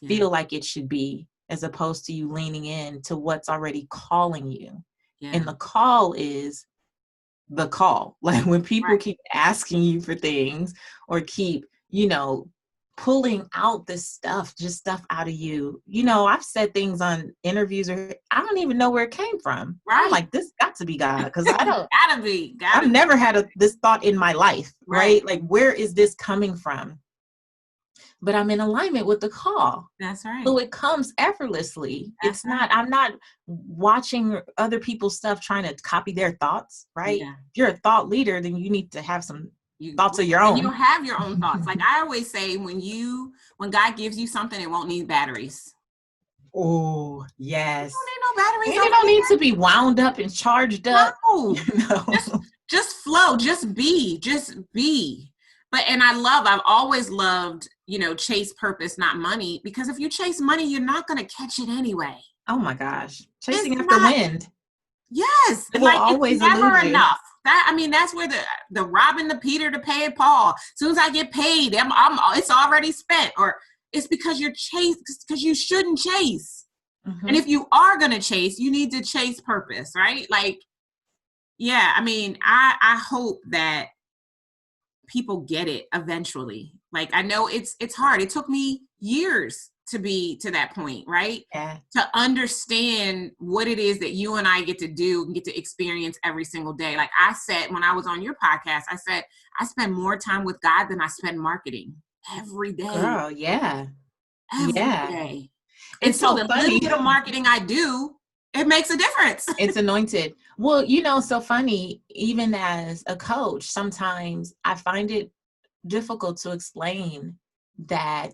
feel like it should be, as opposed to you leaning in to what's already calling you. And the call is the call. Like when people keep asking you for things or keep, pulling out this stuff out of you. I've said things on interviews or I don't even know where it came from. I'm like, this got to be God, because I don't I've never had this thought in my life, right? Like, where is this coming from? But I'm in alignment with the call. That's right. So it comes effortlessly. I'm not watching other people's stuff trying to copy their thoughts, right? Yeah. If you're a thought leader, then you need to have some thoughts of your own. You have your own thoughts. Like I always say, when God gives you something, it won't need batteries. Oh, yes. You don't need no batteries. And it don't need to be wound up and charged up. No. Just flow. Just be. But, and I've always loved, chase purpose, not money, because if you chase money, you're not going to catch it anyway. Oh my gosh. Chasing after wind. Yes. It will always it's never elude you. Enough. That's where the robbing the Peter to pay Paul. As soon as I get paid, it's already spent. Or it's because because you shouldn't chase. Mm-hmm. And if you are going to chase, you need to chase purpose, right? Like, yeah, I hope that people get it eventually. Like, I know it's hard. It took me years to be to that point, right? Yeah. To understand what it is that you and I get to do and get to experience every single day. Like I said, when I was on your podcast, I said, I spend more time with God than I spend marketing every day. Girl, yeah. Every day. And It's so so the funny. little bit of marketing I do, it makes a difference. It's anointed. Well, so funny, even as a coach, sometimes I find it difficult to explain that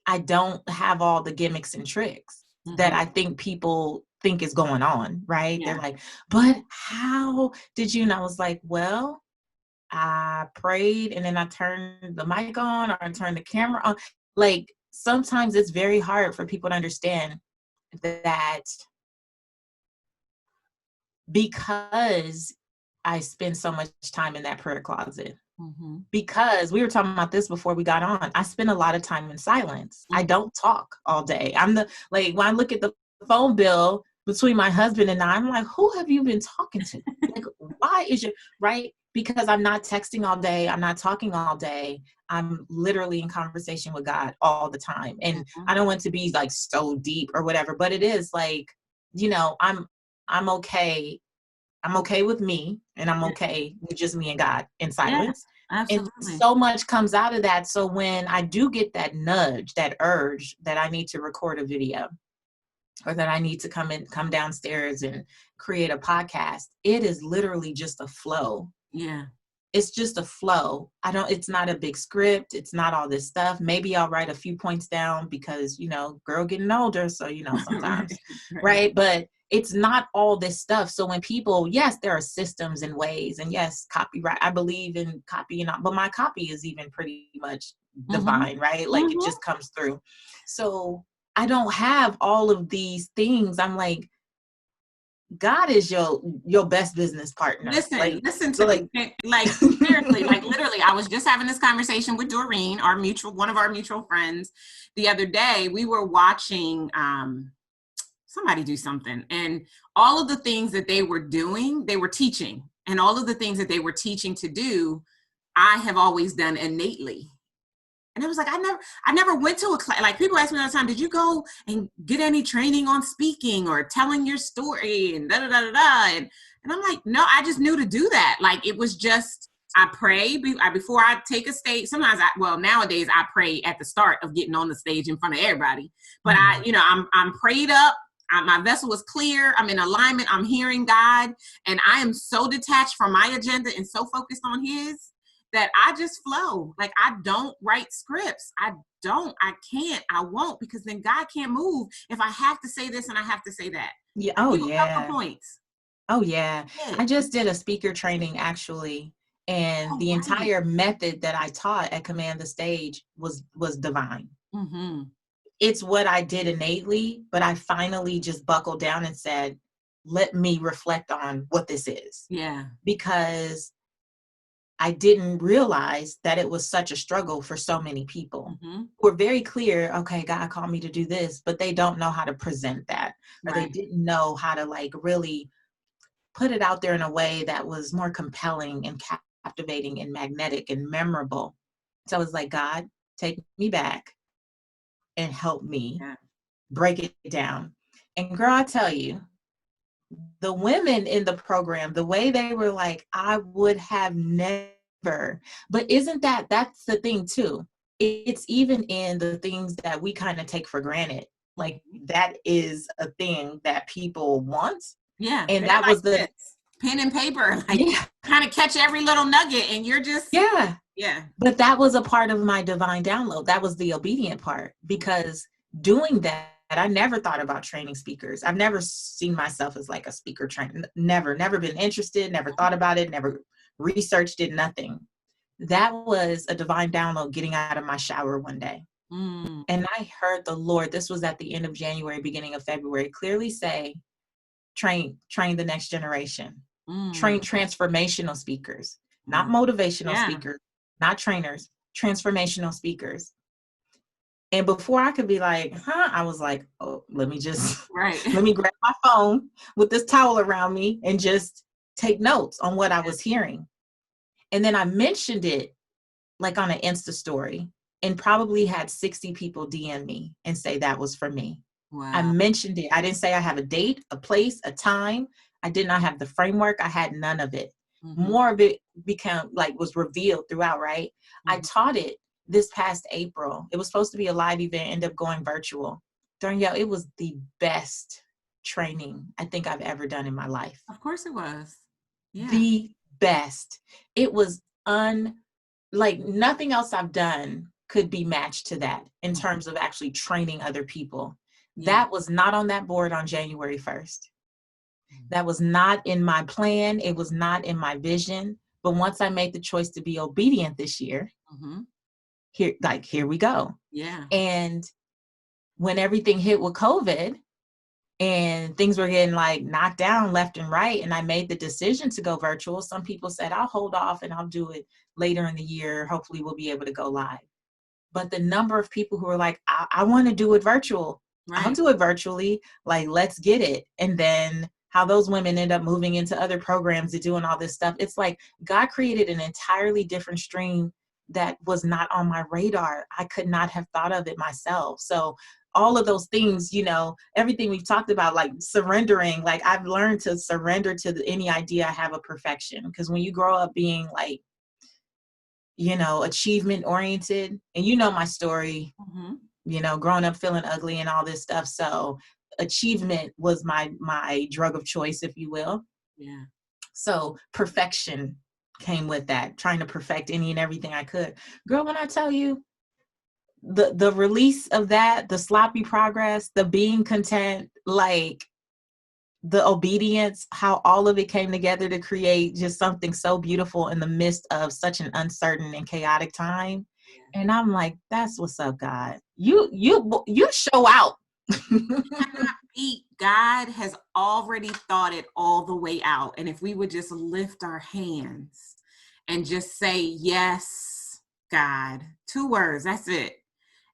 I don't have all the gimmicks and tricks that I think people think is going on, right? Yeah. They're like, but how did you? And I was like, well, I prayed and then I turned the mic on or I turned the camera on. Like, sometimes it's very hard for people to understand that because I spend so much time in that prayer closet. Mm-hmm. Because we were talking about this before we got on. I spend a lot of time in silence. Mm-hmm. I don't talk all day. When I look at the phone bill between my husband and I, I'm like, who have you been talking to? Like, why is you right? Because I'm not texting all day. I'm not talking all day. I'm literally in conversation with God all the time. And I don't want to be like so deep or whatever, but it is like, I'm okay. I'm okay with me, and I'm okay with just me and God in silence. Yeah, absolutely. And so much comes out of that. So when I do get that nudge, that urge that I need to record a video or that I need to come downstairs and create a podcast, it is literally just a flow. Yeah. It's just a flow. It's not a big script. It's not all this stuff. Maybe I'll write a few points down because, girl getting older. So, sometimes, right? But it's not all this stuff. So when people, yes, there are systems and ways, and yes, copyright, I believe in copy, but my copy is even pretty much divine, right? Like it just comes through. So I don't have all of these things. I'm like, God is your best business partner. Listen to me. Like seriously, like literally, I was just having this conversation with Doreen, one of our mutual friends, the other day. We were watching somebody do something, and all of the things that they were doing, they were teaching, and all of the things that they were teaching to do, I have always done innately. And I was like, I never went to a class. Like people ask me all the time, did you go and get any training on speaking or telling your story and da da da da da? And I'm like, no, I just knew to do that. Like it was just, I pray before I take a stage. Sometimes nowadays I pray at the start of getting on the stage in front of everybody. But I'm prayed up. My vessel was clear. I'm in alignment. I'm hearing God. And I am so detached from my agenda and so focused on his that I just flow. Like I don't write scripts. I can't, I won't, because then God can't move if I have to say this and I have to say that. Yeah. Oh, yeah. Points. Oh, yeah. I just did a speaker training actually. And the entire method that I taught at Command the Stage was divine. Mm-hmm. It's what I did innately, but I finally just buckled down and said, let me reflect on what this is. Yeah. Because I didn't realize that it was such a struggle for so many people. Mm-hmm. We're very clear, okay, God called me to do this, but they don't know how to present that. Or they didn't know how to like really put it out there in a way that was more compelling and captivating and magnetic and memorable. So I was like, God, take me back and help me break it down. And girl, I tell you, the women in the program, the way they were like, I would have never, but that's the thing too. It's even in the things that we kind of take for granted. Like that is a thing that people want. Yeah. And that was the pen and paper, like kind of catch every little nugget and you're just. Yeah. Yeah. But that was a part of my divine download. That was the obedient part, because doing that, I never thought about training speakers. I've never seen myself as like a speaker trainer. Never been interested, never thought about it, never researched it, nothing. That was a divine download getting out of my shower one day. Mm. And I heard the Lord, this was at the end of January, beginning of February, clearly say, train the next generation. Train transformational speakers, not motivational speakers, not trainers, transformational speakers. And before I could be like, I was like, oh, let me grab my phone with this towel around me and just take notes on what I was hearing. And then I mentioned it like on an Insta story and probably had 60 people DM me and say that was for me. Wow. I mentioned it. I didn't say I have a date, a place, a time. I did not have the framework. I had none of it. Mm-hmm. More of it was revealed throughout, right? Mm-hmm. I taught it this past April. It was supposed to be a live event, ended up going virtual. Darnyelle, it was the best training I think I've ever done in my life. Of course it was. Yeah. The best. It was nothing else I've done could be matched to that in terms of actually training other people. Yeah. That was not on that board on January 1st. That was not in my plan. It was not in my vision. But once I made the choice to be obedient this year, here we go. Yeah. And when everything hit with COVID and things were getting like knocked down left and right, and I made the decision to go virtual, some people said, I'll hold off and I'll do it later in the year. Hopefully we'll be able to go live. But the number of people who were like, I want to do it virtual. Right. I'll do it virtually. Like, let's get it. And then how those women end up moving into other programs and doing all this stuff. It's like God created an entirely different stream that was not on my radar. I could not have thought of it myself. So all of those things, everything we've talked about, like surrendering, like I've learned to surrender to any idea I have of perfection. Because when you grow up being like, achievement oriented, and my story, growing up feeling ugly and all this stuff. So achievement was my drug of choice, if you will. Yeah. So perfection came with that, trying to perfect any and everything I could. Girl, when I tell you the release of that, the sloppy progress, the being content, like the obedience, how all of it came together to create just something so beautiful in the midst of such an uncertain and chaotic time. And I'm like, that's what's up, God. You show out. God has already thought it all the way out. And if we would just lift our hands and just say, yes, God, 2 words, that's it.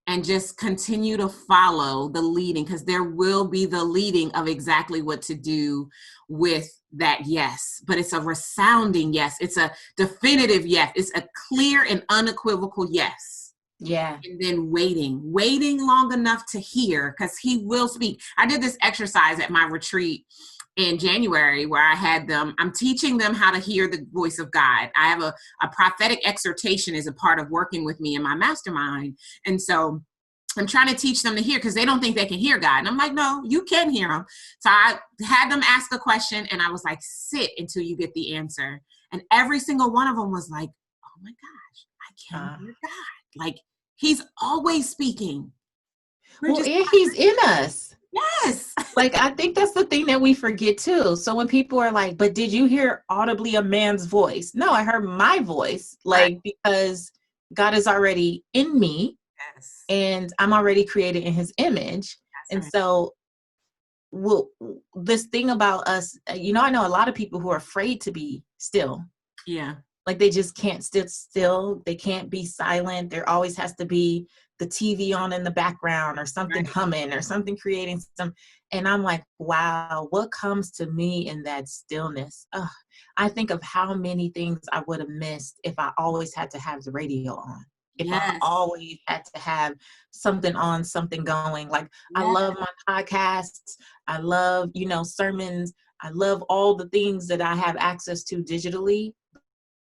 And just continue to follow the leading, because there will be the leading of exactly what to do with that yes. But it's a resounding yes. It's a definitive yes. It's a clear and unequivocal yes. Yeah. And then waiting long enough to hear, because he will speak. I did this exercise at my retreat in January where I'm teaching them how to hear the voice of God. I have a prophetic exhortation as a part of working with me in my mastermind. And so I'm trying to teach them to hear, because they don't think they can hear God. And I'm like, no, you can hear him. So I had them ask a question, and I was like, sit until you get the answer. And every single one of them was like, oh my gosh, I can hear God. Like, he's always speaking. And he's in us. Yes. Like, I think that's the thing that we forget too. So when people are like, but did you hear audibly a man's voice? No, I heard my voice, like, because God is already in me. Yes. And I'm already created in his image. And so this thing about us, I know a lot of people who are afraid to be still. Yeah. Like, they just can't sit still. They can't be silent. There always has to be the TV on in the background, or something humming, or something creating some. And I'm like, wow, what comes to me in that stillness? I think of how many things I would have missed if I always had to have the radio on. If I always had to have something on, something going. Like, I love my podcasts. I love, sermons. I love all the things that I have access to digitally,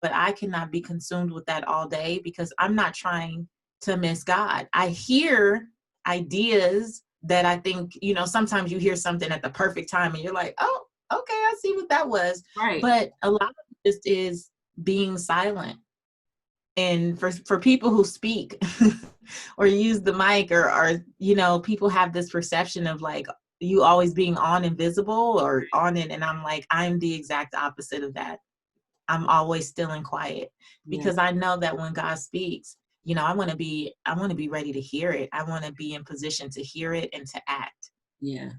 but I cannot be consumed with that all day, because I'm not trying to miss God. I hear ideas that I think, sometimes you hear something at the perfect time and you're like, oh, okay, I see what that was. Right. But a lot of it just is being silent. And for people who speak or use the mic, or people have this perception of like you always being on and visible or on it. And I'm like, I'm the exact opposite of that. I'm always still and quiet, because I know that when God speaks, I want to be ready to hear it. I want to be in position to hear it and to act. Yeah.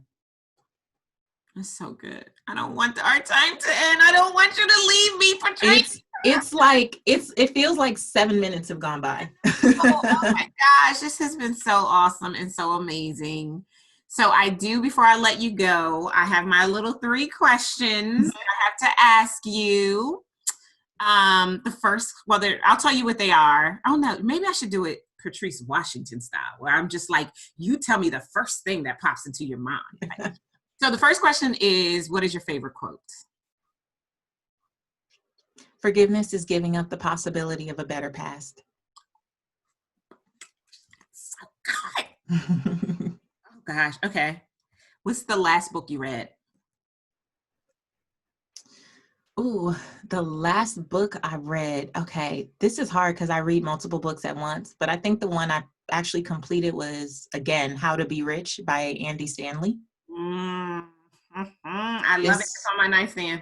That's so good. I don't want our time to end. I don't want you to leave me, Patrice. It feels like 7 minutes have gone by. Oh my gosh, this has been so awesome and so amazing. So before I let you go, I have my little 3 questions that I have to ask you. The first, I'll tell you what they are. Oh no, maybe I should do it Patrice Washington style, where I'm just like, you tell me the first thing that pops into your mind. So the first question is, what is your favorite quote? Forgiveness is giving up the possibility of a better past. So good. Oh gosh. Okay. What's the last book you read? Ooh, the last book I read. Okay. This is hard because I read multiple books at once, but I think the one I actually completed was, again, How to Be Rich by Andy Stanley. I love it. It's on my nightstand.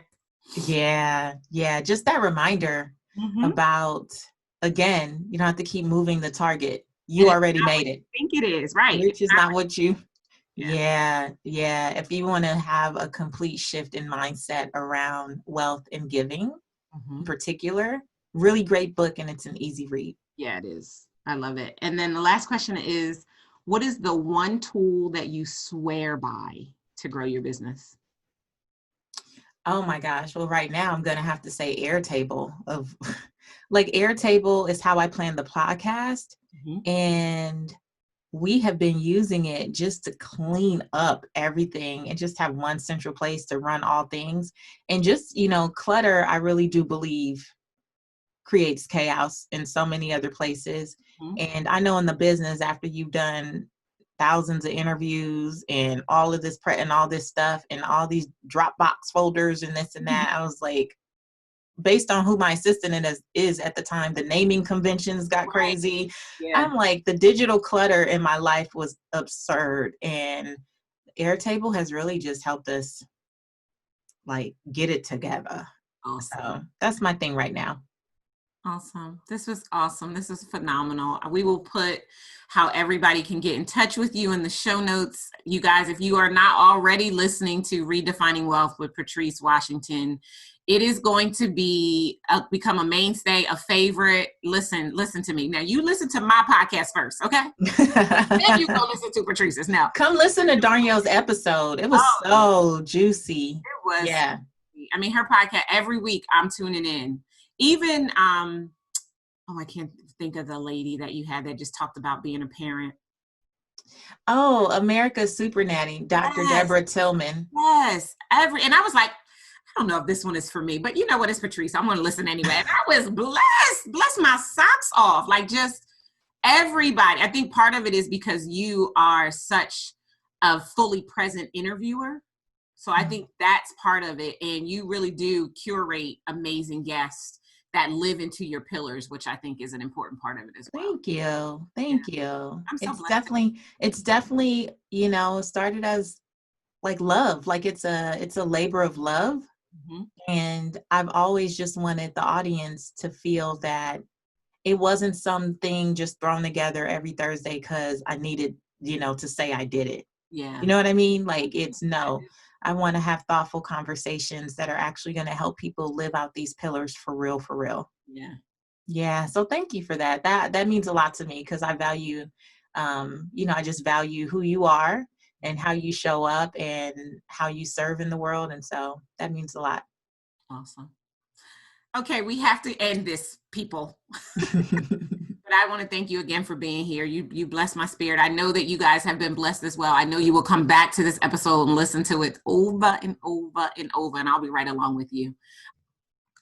Yeah. Just that reminder about, again, you don't have to keep moving the target. You already made it. I think it is, right? Rich is not what you. Yeah. If you want to have a complete shift in mindset around wealth and giving, in particular, really great book, and it's an easy read. Yeah, it is. I love it. And then the last question is, what is the one tool that you swear by to grow your business? Oh my gosh. Well, right now I'm going to have to say Airtable. Airtable is how I plan the podcast. And we have been using it just to clean up everything and just have one central place to run all things. And just, clutter, I really do believe creates chaos in so many other places. And I know in the business, after you've done thousands of interviews and all of this and all this stuff and all these Dropbox folders and this and that, I was like, based on who my assistant is at the time, the naming conventions got crazy. Yeah. I'm like, the digital clutter in my life was absurd. And Airtable has really just helped us get it together. Awesome. So that's my thing right now. Awesome. This was awesome. This is phenomenal. We will put how everybody can get in touch with you in the show notes. You guys, if you are not already listening to Redefining Wealth with Patrice Washington, it is going to be become a mainstay, a favorite. Listen to me. Now you listen to my podcast first, okay? Then you go listen to Patrice's. Now come listen to Darnyelle's episode. It was so juicy. It was. Yeah. I mean, her podcast every week. I'm tuning in. Even I can't think of the lady that you had that just talked about being a parent. Oh, America's Super Nanny, Dr. Yes. Deborah Tillman. Yes, and I was like, I don't know if this one is for me, but you know what? It's Patrice. I'm going to listen anyway. And I was bless my socks off. Like just everybody. I think part of it is because you are such a fully present interviewer. So I think that's part of it. And you really do curate amazing guests that live into your pillars, which I think is an important part of it as well. Thank you. I'm so it's definitely, started as like love, like it's a labor of love. Mm-hmm. And I've always just wanted the audience to feel that it wasn't something just thrown together every Thursday because I needed, to say I did it. Yeah. You know what I mean? Like I want to have thoughtful conversations that are actually going to help people live out these pillars for real. Yeah. Yeah. So thank you for that. That means a lot to me because I value, I just value who you are and how you show up and how you serve in the world. And so that means a lot. Awesome. Okay. We have to end this, people. But I want to thank you again for being here. You bless my spirit. I know that you guys have been blessed as well. I know you will come back to this episode and listen to it over and over and over, and I'll be right along with you.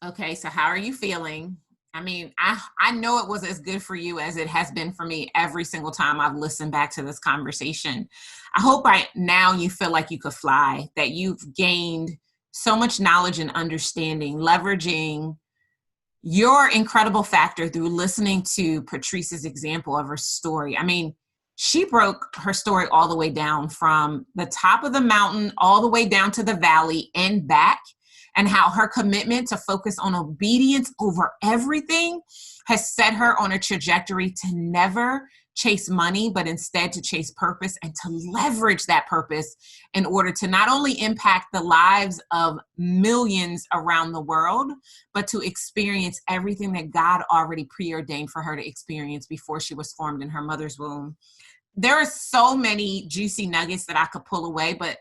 Okay, so how are you feeling? I mean, I know it was as good for you as it has been for me every single time I've listened back to this conversation. I hope by now you feel like you could fly, that you've gained so much knowledge and understanding, leveraging your incredible factor through listening to Patrice's example of her story. I mean, she broke her story all the way down from the top of the mountain, all the way down to the valley and back, and how her commitment to focus on obedience over everything has set her on a trajectory to never chase money, but instead to chase purpose and to leverage that purpose in order to not only impact the lives of millions around the world, but to experience everything that God already preordained for her to experience before she was formed in her mother's womb. There are so many juicy nuggets that I could pull away, but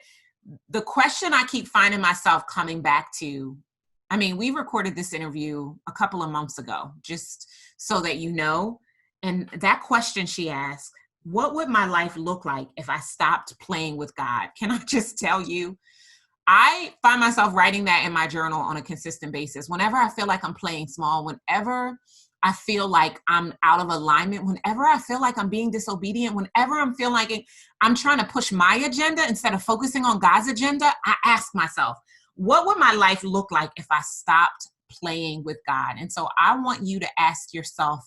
the question I keep finding myself coming back to, I mean, we recorded this interview a couple of months ago, just so that you know. And that question she asked, what would my life look like if I stopped playing with God? Can I just tell you, I find myself writing that in my journal on a consistent basis. Whenever I feel like I'm playing small, whenever I feel like I'm out of alignment, whenever I feel like I'm being disobedient, whenever I'm feeling like I'm trying to push my agenda instead of focusing on God's agenda, I ask myself, what would my life look like if I stopped playing with God? And so I want you to ask yourself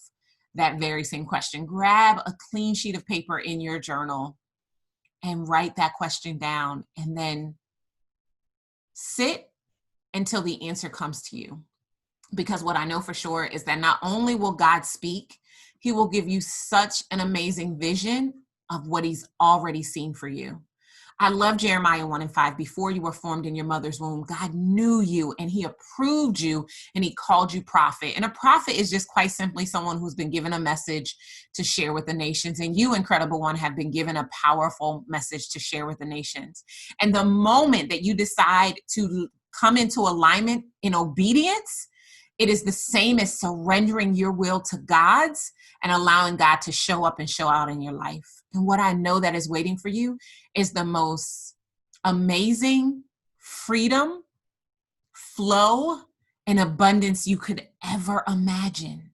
that very same question. Grab a clean sheet of paper in your journal and write that question down, and then sit until the answer comes to you. Because what I know for sure is that not only will God speak, he will give you such an amazing vision of what he's already seen for you. I love Jeremiah 1:5. Before you were formed in your mother's womb, God knew you and he approved you and he called you prophet. And a prophet is just quite simply someone who's been given a message to share with the nations. And you, incredible one, have been given a powerful message to share with the nations. And the moment that you decide to come into alignment in obedience, it is the same as surrendering your will to God's and allowing God to show up and show out in your life. And what I know that is waiting for you is the most amazing freedom, flow, and abundance you could ever imagine.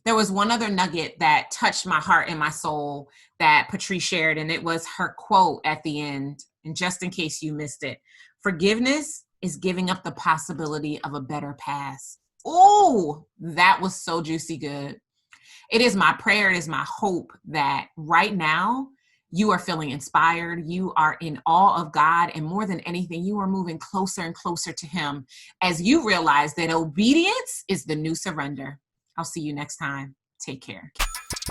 There was one other nugget that touched my heart and my soul that Patrice shared, and it was her quote at the end. And just in case you missed it, forgiveness is giving up the possibility of a better past. Oh, that was so juicy good. It is my prayer, it is my hope that right now you are feeling inspired, you are in awe of God, and more than anything, you are moving closer and closer to him as you realize that obedience is the new surrender. I'll see you next time. Take care.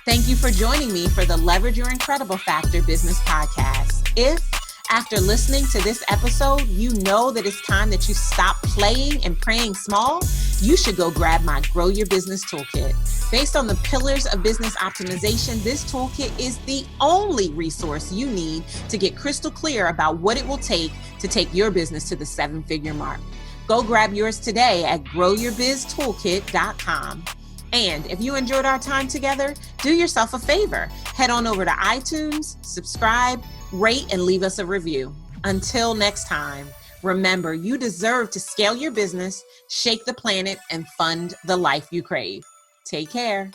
Thank you for joining me for the Leverage Your Incredible Factor Business Podcast. If after listening to this episode, you know that it's time that you stop playing and praying small, you should go grab my Grow Your Business Toolkit. Based on the pillars of business optimization, this toolkit is the only resource you need to get crystal clear about what it will take to take your business to the 7-figure mark. Go grab yours today at growyourbiztoolkit.com. And if you enjoyed our time together, do yourself a favor. Head on over to iTunes, subscribe, rate, and leave us a review. Until next time, remember, you deserve to scale your business, shake the planet, and fund the life you crave. Take care.